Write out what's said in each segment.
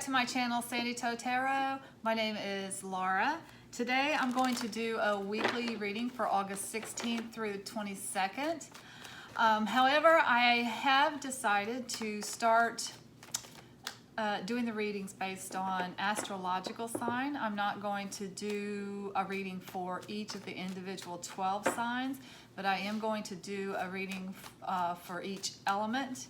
back to my channel, Sandy Toe Tarot. My name is Laura. Today I'm going to do a weekly reading for August 16th through the 22nd. However, I have decided to start doing the readings based on astrological sign. I'm not going to do a reading for each of the individual 12 signs, but I am going to do a reading for each element.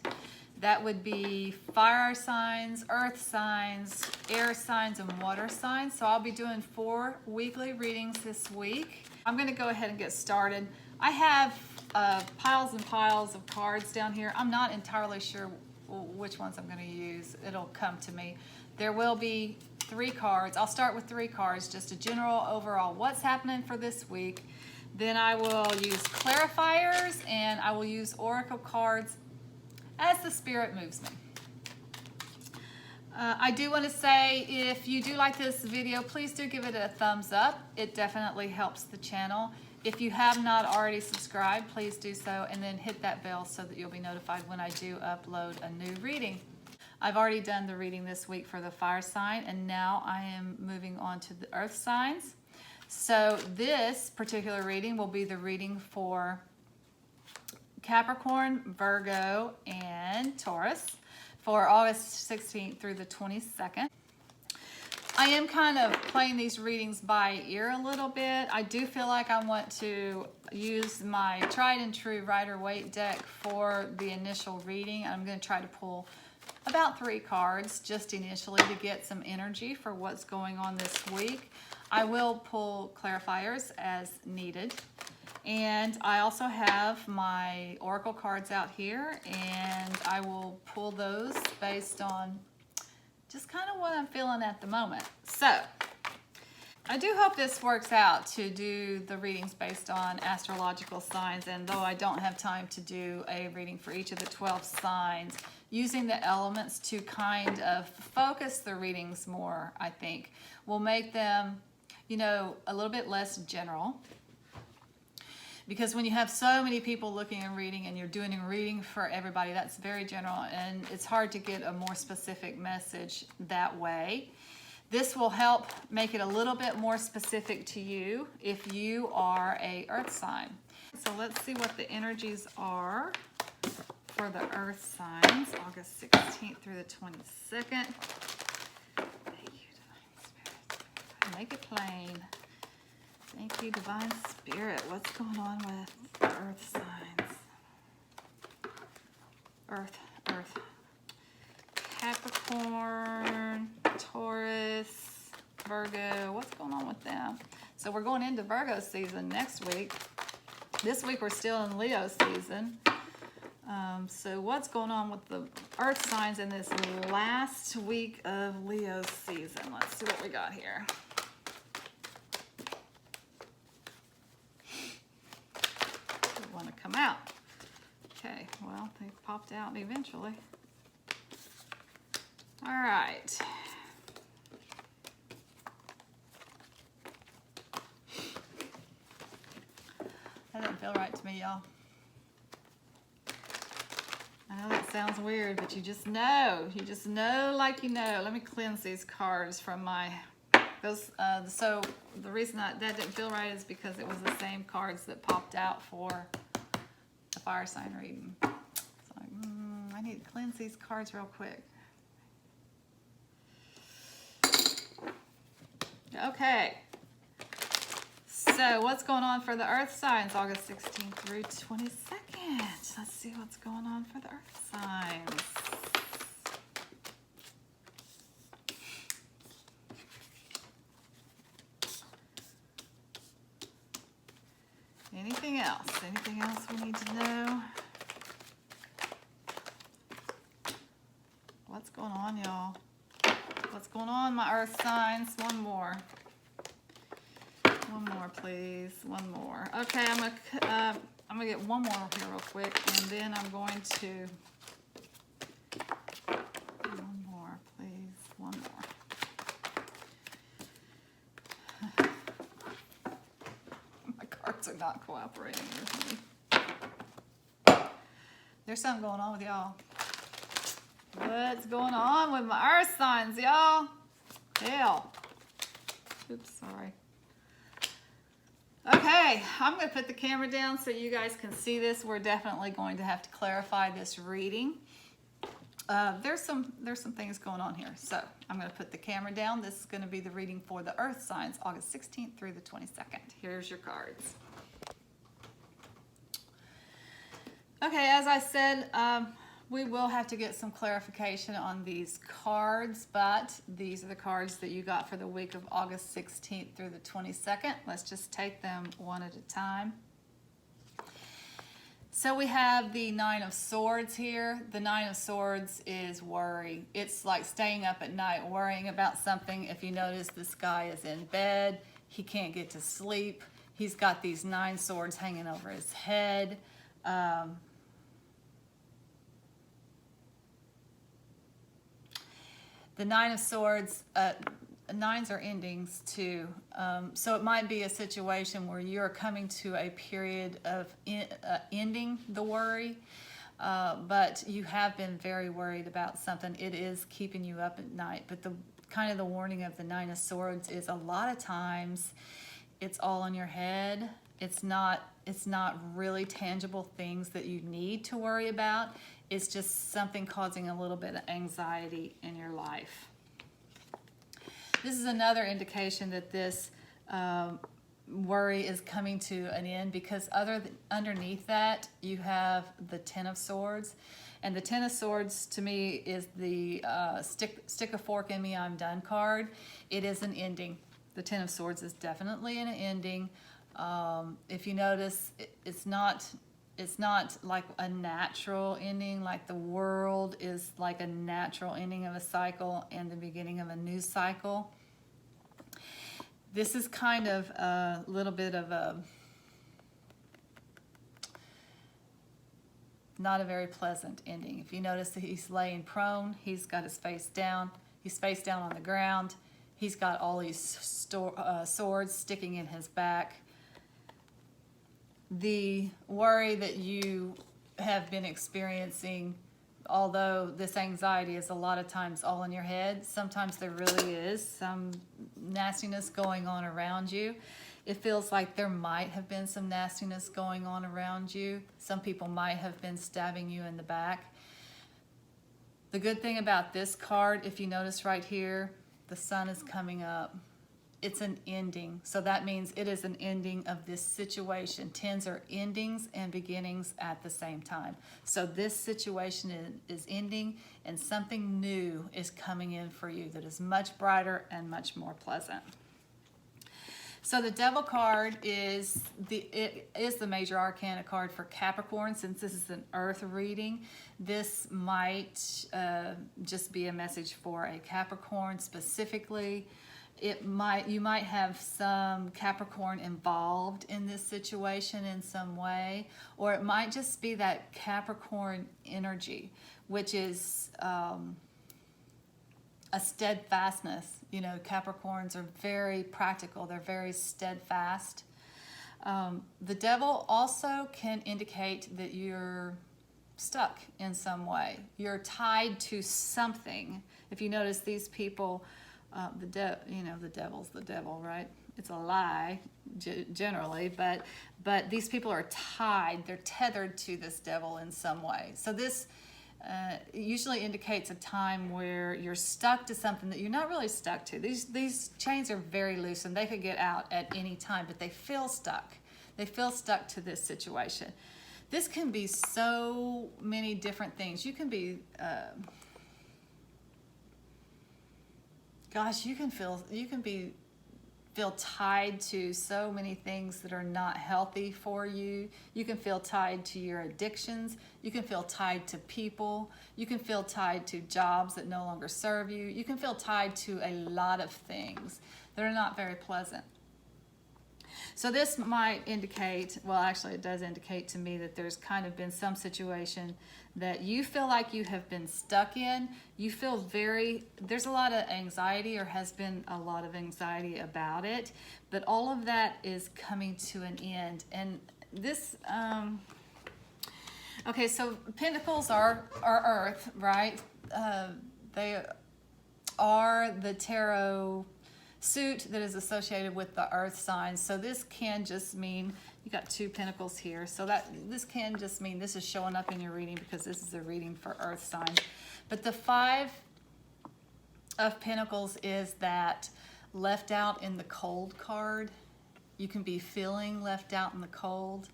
That would be fire signs, earth signs, air signs, and water signs. So I'll be doing 4 weekly readings this week. I'm going to go ahead and get started. I have piles and piles of cards down here. I'm not entirely sure which ones I'm going to use. It'll come to me. There will be 3 cards. I'll start with 3 cards, just a general overall what's happening for this week. Then I will use clarifiers and I will use oracle cards as the spirit moves me. I do want to say, if you do like this video, please do give it a thumbs up. It definitely helps the channel. If you have not already subscribed, please do so, and then hit that bell so that you'll be notified when I do upload a new reading. I've already done the reading this week for the fire sign, and now I am moving on to the earth signs. So this particular reading will be the reading for Capricorn, Virgo, and Taurus for August 16th through the 22nd. I am kind of playing these readings by ear a little bit. I do feel like I want to use my tried and true Rider-Waite deck for the initial reading. I'm going to try to pull about 3 cards just initially to get some energy for what's going on this week. I will pull clarifiers as needed. And I also have my oracle cards out here, and I will pull those based on just kind of what I'm feeling at the moment. So I do hope this works out to do the readings based on astrological signs, and though I don't have time to do a reading for each of the 12 signs, using the elements to kind of focus the readings more, I think, will make them, you know, a little bit less general. Because when you have so many people looking and reading and you're doing a reading for everybody, that's very general, and it's hard to get a more specific message that way. This will help make it a little bit more specific to you if you are a earth sign. So let's see what the energies are for the earth signs, August 16th through the 22nd. Thank you, Divine Spirit. Make it plain. Thank you, Divine Spirit. What's going on with the earth signs? Earth. Capricorn, Taurus, Virgo. What's going on with them? So we're going into Virgo season next week. This week we're still in Leo season. So what's going on with the earth signs in this last week of Leo season? Let's see what we got here. Come out. Okay, well, they popped out eventually. All right. That doesn't feel right to me, y'all. I know that sounds weird, but you just know. You just know like you know. Let me cleanse these cards from my... so the reason that didn't feel right is because it was the same cards that popped out for the fire sign reading. So I need to cleanse these cards real quick. Okay. So what's going on for the earth signs, August 16th through 22nd? Let's see what's going on for the earth signs. Anything else? Anything else we need to know? What's going on, y'all? What's going on, my earth signs? One more. One more, please. One more. Okay, I'm gonna get one more here real quick, and then I'm going to... One more, please. One more. Are not cooperating with me. There's something going on with y'all. What's going on with my earth signs, y'all? Hell. Oops, sorry. Okay, I'm going to put the camera down so you guys can see this. We're definitely going to have to clarify this reading. There's some things going on here. So I'm going to put the camera down. This is going to be the reading for the earth signs, August 16th through the 22nd. Here's your cards. Okay, as I said, we will have to get some clarification on these cards, but these are the cards that you got for the week of August 16th through the 22nd. Let's just take them one at a time. So we have the Nine of Swords here. The Nine of Swords is worry. It's like staying up at night worrying about something. If you notice, this guy is in bed. He can't get to sleep. He's got these 9 swords hanging over his head. The Nine of Swords, nines are endings too. So it might be a situation where you're coming to a period of ending the worry, but you have been very worried about something. It is keeping you up at night. But the kind of the warning of the Nine of Swords is a lot of times it's all in your head. It's not really tangible things that you need to worry about. It's just something causing a little bit of anxiety in your life. This is another indication that this worry is coming to an end, because underneath that you have the Ten of Swords. And the Ten of Swords to me is the stick a fork in me, I'm done card. It is an ending. The Ten of Swords is definitely an ending. If you notice, it's not like a natural ending, like the world is like a natural ending of a cycle and the beginning of a new cycle. This is kind of a little bit of a not a very pleasant ending. If you notice that he's laying prone, he's got his face down, he's face down on the ground, he's got all these swords sticking in his back. The worry that you have been experiencing, although this anxiety is a lot of times all in your head, sometimes there really is some nastiness going on around you. It feels like there might have been some nastiness going on around you. Some people might have been stabbing you in the back. The good thing about this card, if you notice right here, the sun is coming up. It's an ending. So that means it is an ending of this situation. Tens are endings and beginnings at the same time. So this situation is ending and something new is coming in for you that is much brighter and much more pleasant. So the Devil card is the major arcana card for Capricorn. Since this is an earth reading, this might just be a message for a Capricorn specifically. You might have some Capricorn involved in this situation in some way, or it might just be that Capricorn energy, which is a steadfastness. You know, Capricorns are very practical. They're very steadfast. The Devil also can indicate that you're stuck in some way. You're tied to something. If you notice, these people, the devil's the devil, right? It's a lie generally, but these people are tied. They're tethered to this devil in some way. So this usually indicates a time where you're stuck to something that you're not really stuck to. These chains are very loose and they could get out at any time, but they feel stuck. They feel stuck to this situation. This can be so many different things. You can be you can feel tied to so many things that are not healthy for you. You can feel tied to your addictions. You can feel tied to people. You can feel tied to jobs that no longer serve you. You can feel tied to a lot of things that are not very pleasant. So this might indicate, well, actually it does indicate to me that there's kind of been some situation that you feel like you have been stuck in. You feel there's a lot of anxiety, or has been a lot of anxiety about it, but all of that is coming to an end. And this, Okay, so Pentacles are Earth, right? They are the tarot suit that is associated with the Earth signs. So this can just mean, you got 2 Pentacles here, so that this can just mean this is showing up in your reading because this is a reading for Earth signs. But the 5 of Pentacles is that left out in the cold card. You can be feeling left out in the cold.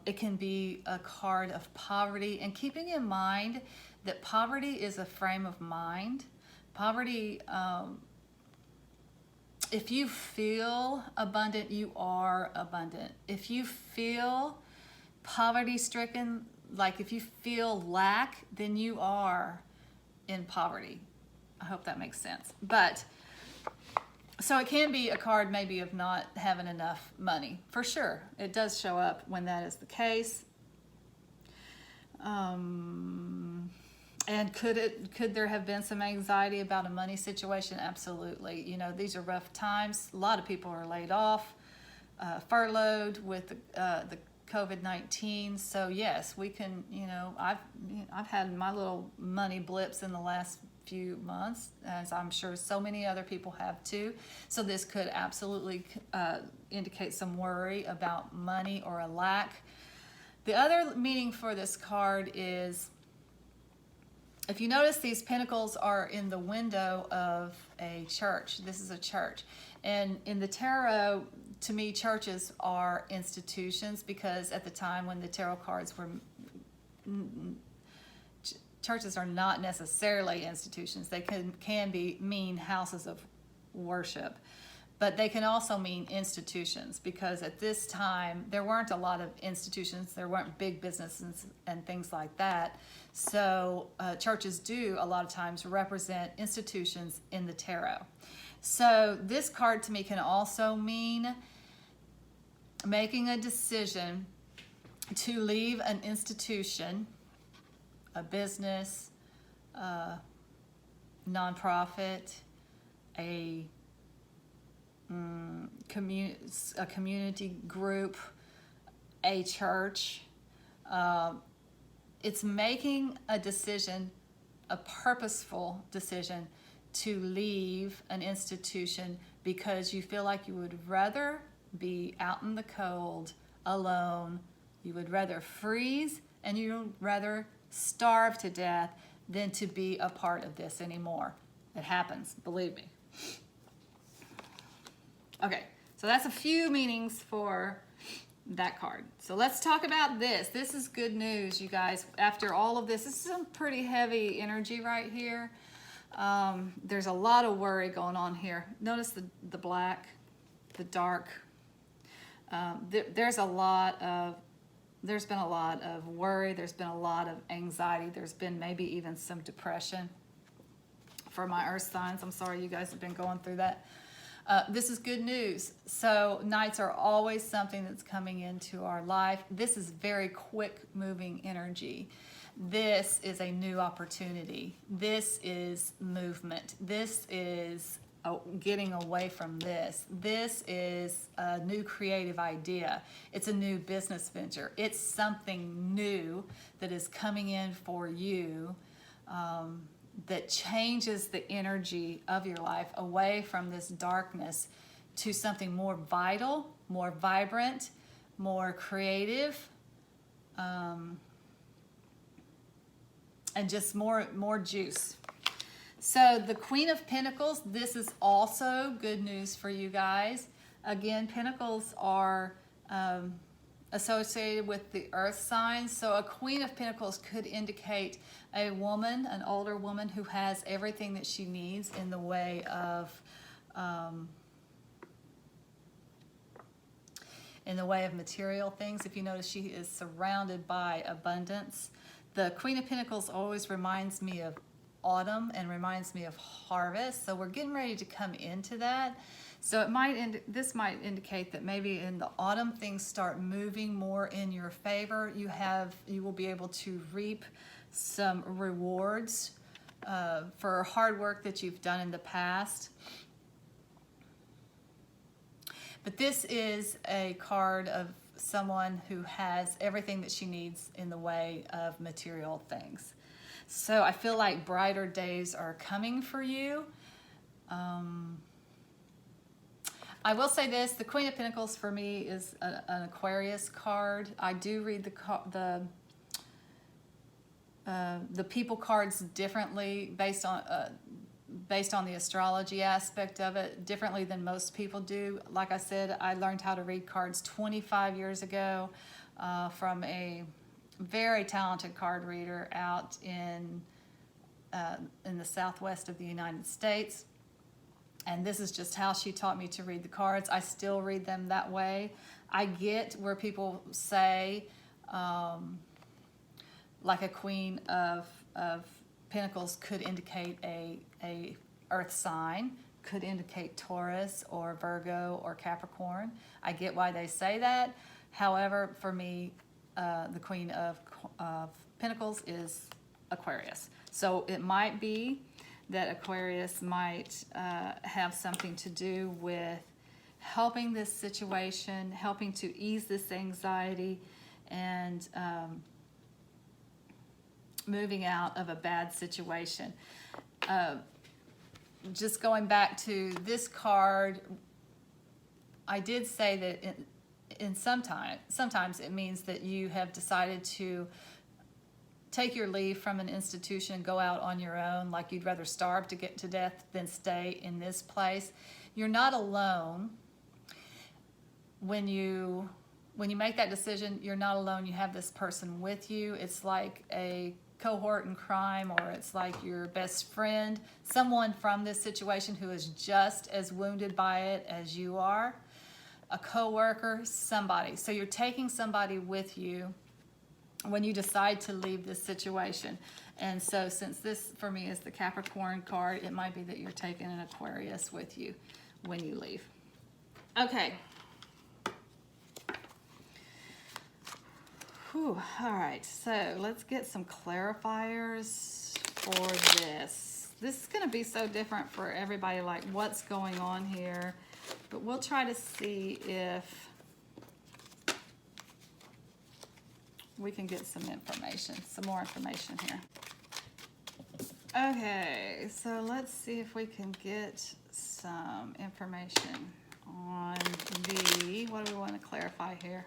It can be a card of poverty, and keeping in mind that poverty is a frame of mind. Poverty, if you feel abundant, you are abundant. If you feel poverty stricken, like if you feel lack, then you are in poverty. I hope that makes sense. But so it can be a card maybe of not having enough money, for sure. It does show up when that is the case. And could there have been some anxiety about a money situation? Absolutely. You know, these are rough times. A lot of people are laid off, furloughed with the COVID-19. So yes, we can, you know, I've had my little money blips in the last few months, as I'm sure so many other people have too. So this could absolutely indicate some worry about money or a lack. The other meaning for this card is, if you notice, these pentacles are in the window of a church. This is a church. And in the tarot, to me, churches are institutions, because at the time when the tarot cards were, churches are not necessarily institutions. They can mean houses of worship, but they can also mean institutions, because at this time there weren't a lot of institutions. There weren't big businesses and things like that. So churches do a lot of times represent institutions in the tarot. So this card to me can also mean making a decision to leave an institution, a business, a nonprofit, a community group, a church. It's making a decision, a purposeful decision, to leave an institution because you feel like you would rather be out in the cold alone. You would rather freeze, and you would rather starve to death than to be a part of this anymore. It happens, believe me. Okay, so that's a few meanings for that card. So let's talk about this. This is good news, you guys. After all of this is some pretty heavy energy right here. There's a lot of worry going on here. Notice the black, the dark. There's been a lot of worry. There's been a lot of anxiety. There's been maybe even some depression for my earth signs. I'm sorry you guys have been going through that. This is good news. So nights are always something that's coming into our life. This is very quick moving energy. This is a new opportunity. This is movement. This is getting away from this. This is a new creative idea. It's a new business venture. It's something new that is coming in for you, that changes the energy of your life away from this darkness to something more vital, more vibrant, more creative, and just more juice. So the Queen of Pentacles, this is also good news for you guys. Again, Pentacles are associated with the earth signs. So a Queen of Pentacles could indicate a woman, an older woman who has everything that she needs in the way of material things. If you notice, she is surrounded by abundance. The Queen of Pentacles always reminds me of autumn and reminds me of harvest. So we're getting ready to come into that. So this might indicate that maybe in the autumn things start moving more in your favor. You will be able to reap some rewards for hard work that you've done in the past. But this is a card of someone who has everything that she needs in the way of material things. So I feel like brighter days are coming for you. I will say this, the Queen of Pentacles for me is an Aquarius card. I do read the people cards differently based on the astrology aspect of it, differently than most people do. Like I said, I learned how to read cards 25 years ago from a very talented card reader out in the southwest of the United States. And this is just how she taught me to read the cards. I still read them that way. I get where people say, like a Queen of Pentacles could indicate a earth sign, could indicate Taurus or Virgo or Capricorn. I get why they say that. However, for me, the Queen of Pentacles is Aquarius. So it might be that Aquarius might have something to do with helping this situation, helping to ease this anxiety, and moving out of a bad situation. Just going back to this card, I did say that sometimes it means that you have decided to take your leave from an institution and go out on your own, like you'd rather starve to get to death than stay in this place. You're not alone. When you make that decision, you're not alone. You have this person with you. It's like a cohort in crime, or it's like your best friend, someone from this situation who is just as wounded by it as you are, a coworker, somebody. So you're taking somebody with you when you decide to leave this situation. And so since this for me is the Capricorn card, it might be that you're taking an Aquarius with you when you leave. Okay. Whew. All right, so let's get some clarifiers for this. This is going to be so different for everybody, like what's going on here, but we'll try to see if we can get some information, some more information here. Okay, so let's see if we can get some information on what do we want to clarify here?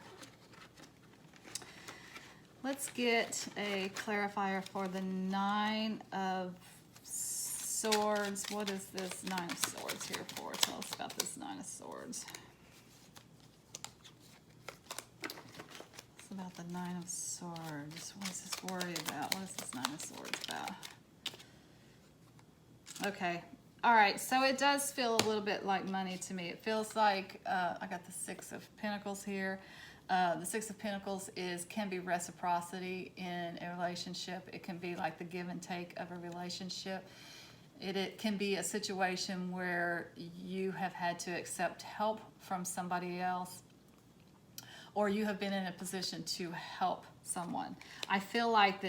Let's get a clarifier for the Nine of Swords. What is this Nine of Swords here for? Tell us about this Nine of Swords. It's about the Nine of Swords. What is this worry about? What is this Nine of Swords about? Okay. All right. So it does feel a little bit like money to me. It feels like I got the Six of Pentacles here. The Six of Pentacles can be reciprocity in a relationship. It can be like the give and take of a relationship. It can be a situation where you have had to accept help from somebody else, or you have been in a position to help someone. I feel like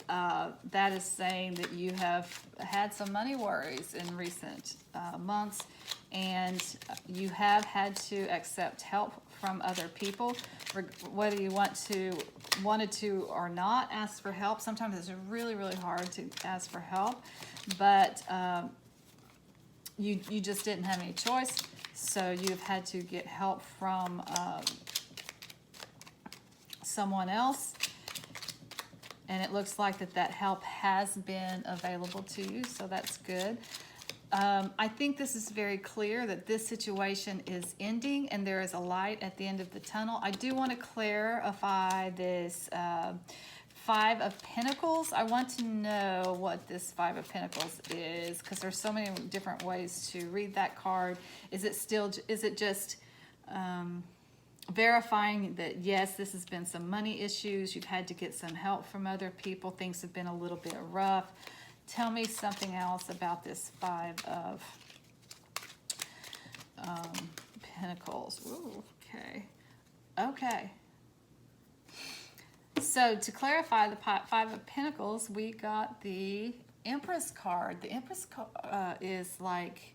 that is saying that you have had some money worries in recent months, and you have had to accept help from other people, whether you wanted to or not ask for help. Sometimes it's really, really hard to ask for help, but you just didn't have any choice, so you've had to get help from someone else, and it looks like that help has been available to you, so that's good. I think this is very clear that this situation is ending and there is a light at the end of the tunnel. I do want to clarify this Five of Pentacles. I want to know what this Five of Pentacles is, because there's so many different ways to read that card. Is it just verifying that, yes, this has been some money issues, you've had to get some help from other people, things have been a little bit rough? Tell me something else about this Five of Pentacles. Ooh, okay. Okay. So to clarify the Five of Pentacles, we got the Empress card. The Empress is like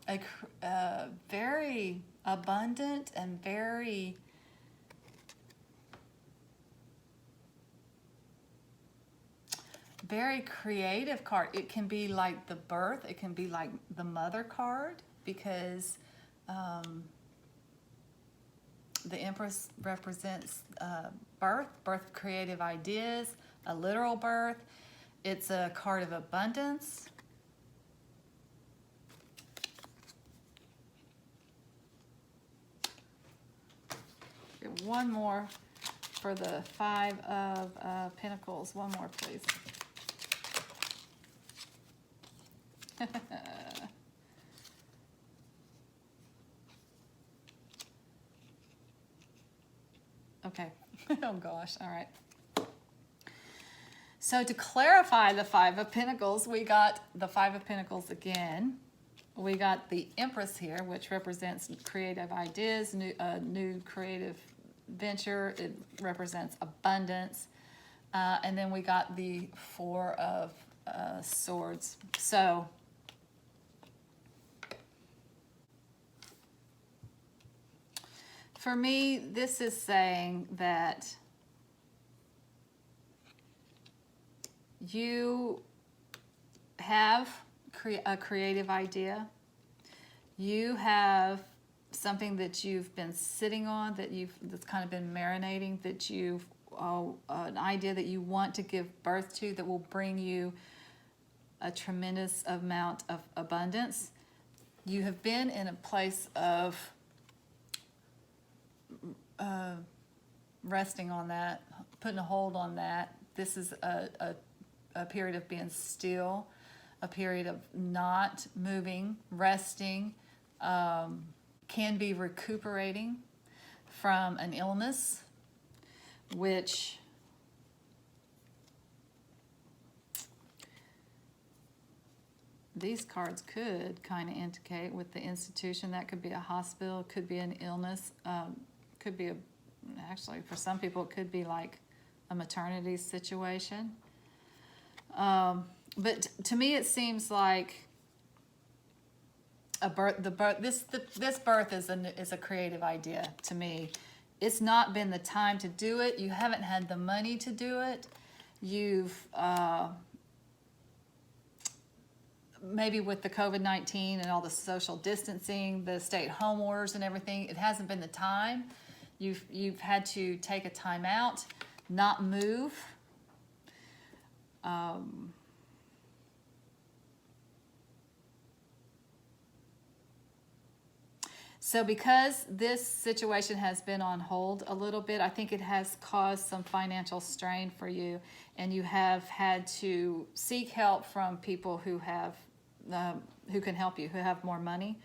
a very abundant and very very creative card. It can be like the birth. It can be like the mother card, because the Empress represents birth of creative ideas, a literal birth. It's a card of abundance. One more for the Five of Pentacles. One more, please. Okay. Oh gosh. All right. So to clarify the Five of Pentacles, we got the Five of Pentacles again. We got the Empress here, which represents creative ideas, new creative venture. It represents abundance. And then we got the Four of Swords. So for me, this is saying that you have a creative idea. You have something that you've been sitting on, that's kind of been marinating, that you've an idea that you want to give birth to, that will bring you a tremendous amount of abundance. You have been in a place of resting on that, putting a hold on that. This is a period of being still, a period of not moving, resting, can be recuperating from an illness, which these cards could kind of indicate with the institution. That could be a hospital, could be an illness, could be actually for some people it could be like a maternity situation. But to me it seems like this birth is a creative idea to me. It's not been the time to do it. You haven't had the money to do it. You've maybe with the COVID-19 and all the social distancing, the stay-at-home orders and everything, it hasn't been the time. You've had to take a time out, not move. So because this situation has been on hold a little bit, I think it has caused some financial strain for you, and you have had to seek help from people who have who can help you, who have more money.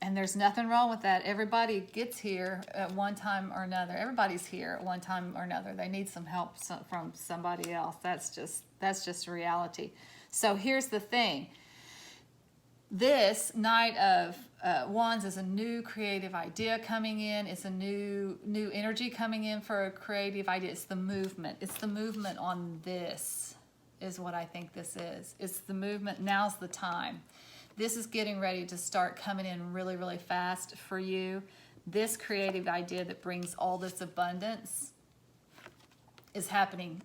And there's nothing wrong with that. Everybody gets here at one time or another. Everybody's here at one time or another. They need some help from somebody else. That's just reality. So here's the thing. This Knight of Wands is a new creative idea coming in. It's a new energy coming in for a creative idea. It's the movement. It's the movement on this is what I think this is. It's the movement. Now's the time. This is getting ready to start coming in really, really fast for you. This creative idea that brings all this abundance is happening.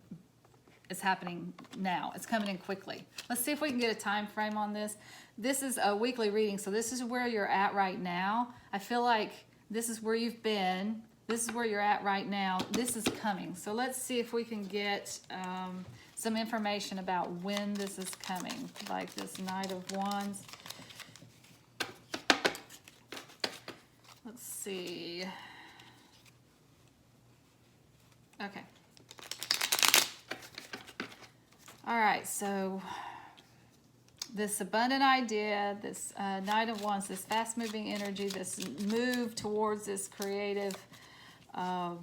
It's happening now. It's coming in quickly. Let's see if we can get a time frame on this. This is a weekly reading, so this is where you're at right now. I feel like this is where you've been. This is where you're at right now. This is coming. So let's see if we can get some information about when this is coming, like this Knight of Wands. Let's see. Okay. All right, so this abundant idea, this Knight of Wands, this fast-moving energy, this move towards this creative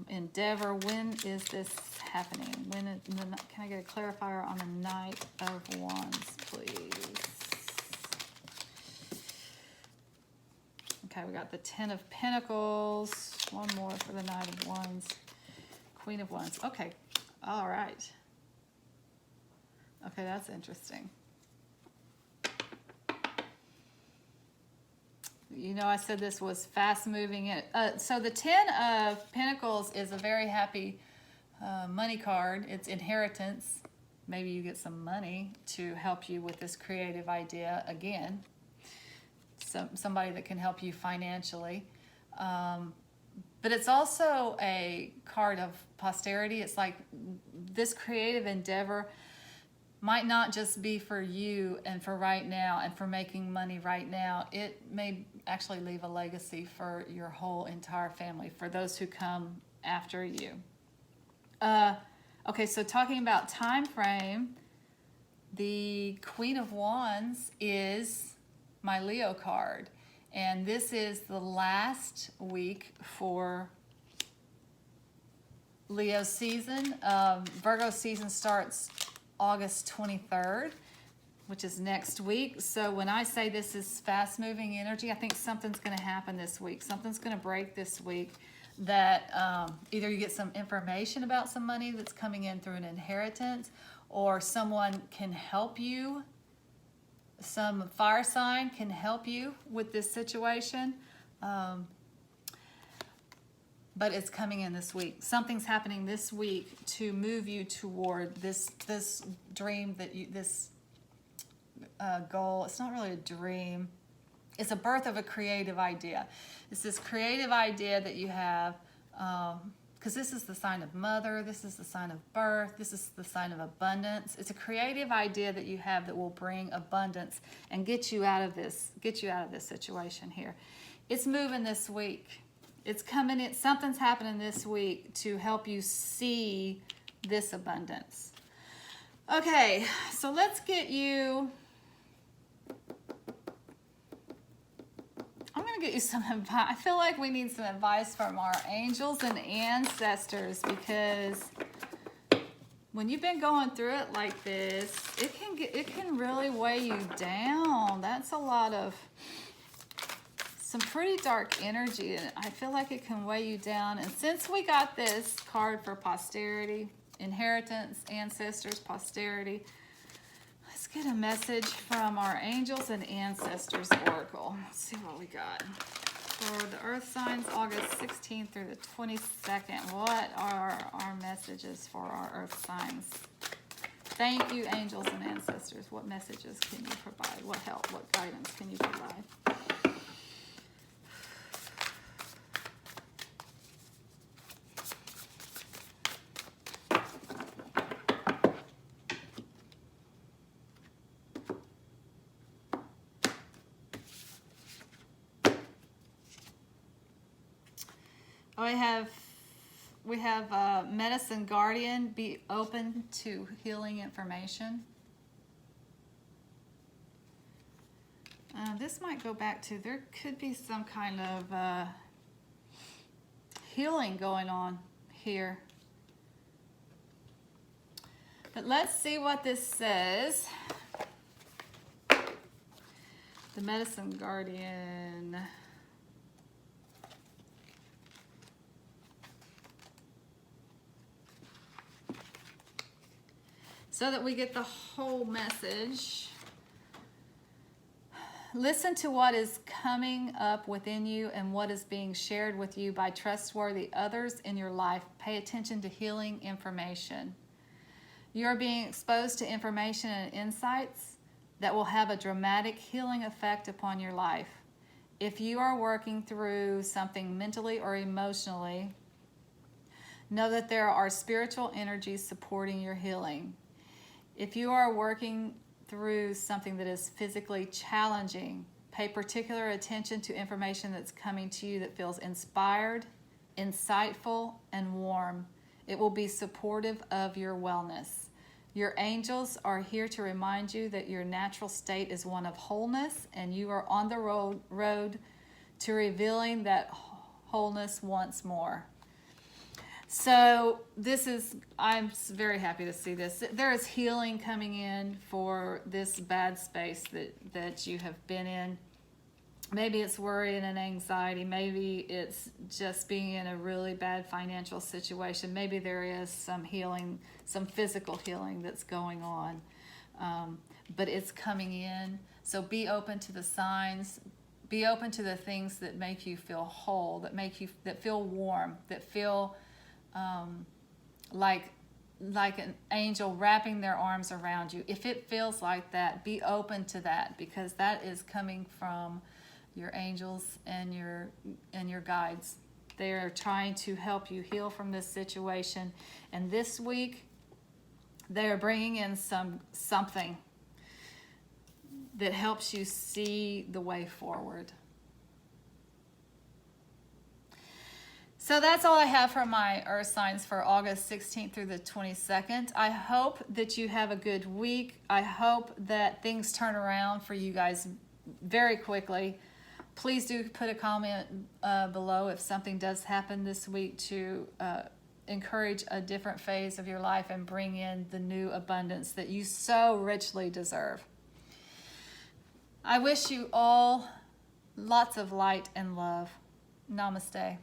endeavor. When is this happening? Can I get a clarifier on the Knight of Wands, please? Okay, we got the Ten of Pentacles. One more for the Knight of Wands. Queen of Wands. Okay, all right. Okay, that's interesting. You know, I said this was fast moving. So the Ten of Pentacles is a very happy money card. It's inheritance. Maybe you get some money to help you with this creative idea again. Somebody that can help you financially. But it's also a card of posterity. It's like this creative endeavor might not just be for you and for right now and for making money right now. It may actually leave a legacy for your whole entire family, for those who come after you. Okay, so talking about time frame, the Queen of Wands is my Leo card. And this is the last week for Leo season. Virgo season starts August 23rd, which is next week. So when I say this is fast moving energy, I think something's going to happen this week. Something's going to break this week that either you get some information about some money that's coming in through an inheritance, or someone can help you. Some fire sign can help you with this situation. But it's coming in this week. Something's happening this week to move you toward this dream that you, this goal. It's not really a dream. It's a birth of a creative idea. It's this creative idea that you have, because this is the sign of mother, this is the sign of birth, this is the sign of abundance. It's a creative idea that you have that will bring abundance and get you out of this situation here. It's moving this week. It's coming in. Something's happening this week to help you see this abundance. Okay, so let's get you. I'm going to get you some advice. I feel like we need some advice from our angels and ancestors, because when you've been going through it like this, it can really weigh you down. That's a lot of some pretty dark energy, and I feel like it can weigh you down. And since we got this card for posterity, inheritance, ancestors, posterity, let's get a message from our angels and ancestors oracle. Let's see what we got for the earth signs, August 16th through the 22nd. What are our messages for our earth signs? Thank you, angels and ancestors. What messages can you provide? What help, what guidance can you provide? We have Medicine Guardian, be open to healing information. This might go back to, there could be some kind of healing going on here. But let's see what this says. The Medicine Guardian. So that we get the whole message. Listen to what is coming up within you and what is being shared with you by trustworthy others in your life. Pay attention to healing information. You are being exposed to information and insights that will have a dramatic healing effect upon your life. If you are working through something mentally or emotionally, know that there are spiritual energies supporting your healing. If you are working through something that is physically challenging, pay particular attention to information that's coming to you that feels inspired, insightful, and warm. It will be supportive of your wellness. Your angels are here to remind you that your natural state is one of wholeness, and you are on the road to revealing that wholeness once more. So I'm very happy to see this. There is healing coming in for this bad space that you have been in. Maybe it's worry and anxiety. Maybe it's just being in a really bad financial situation. Maybe there is some healing, some physical healing that's going on. But it's coming in. So be open to the signs. Be open to the things that make you feel whole, that feel warm, that feel like an angel wrapping their arms around you. If it feels like that, be open to that, because that is coming from your angels and your guides. They are trying to help you heal from this situation. And this week, they are bringing in something that helps you see the way forward. So that's all I have for my earth signs for August 16th through the 22nd. I hope that you have a good week. I hope that things turn around for you guys very quickly. Please do put a comment below if something does happen this week to encourage a different phase of your life and bring in the new abundance that you so richly deserve. I wish you all lots of light and love. Namaste.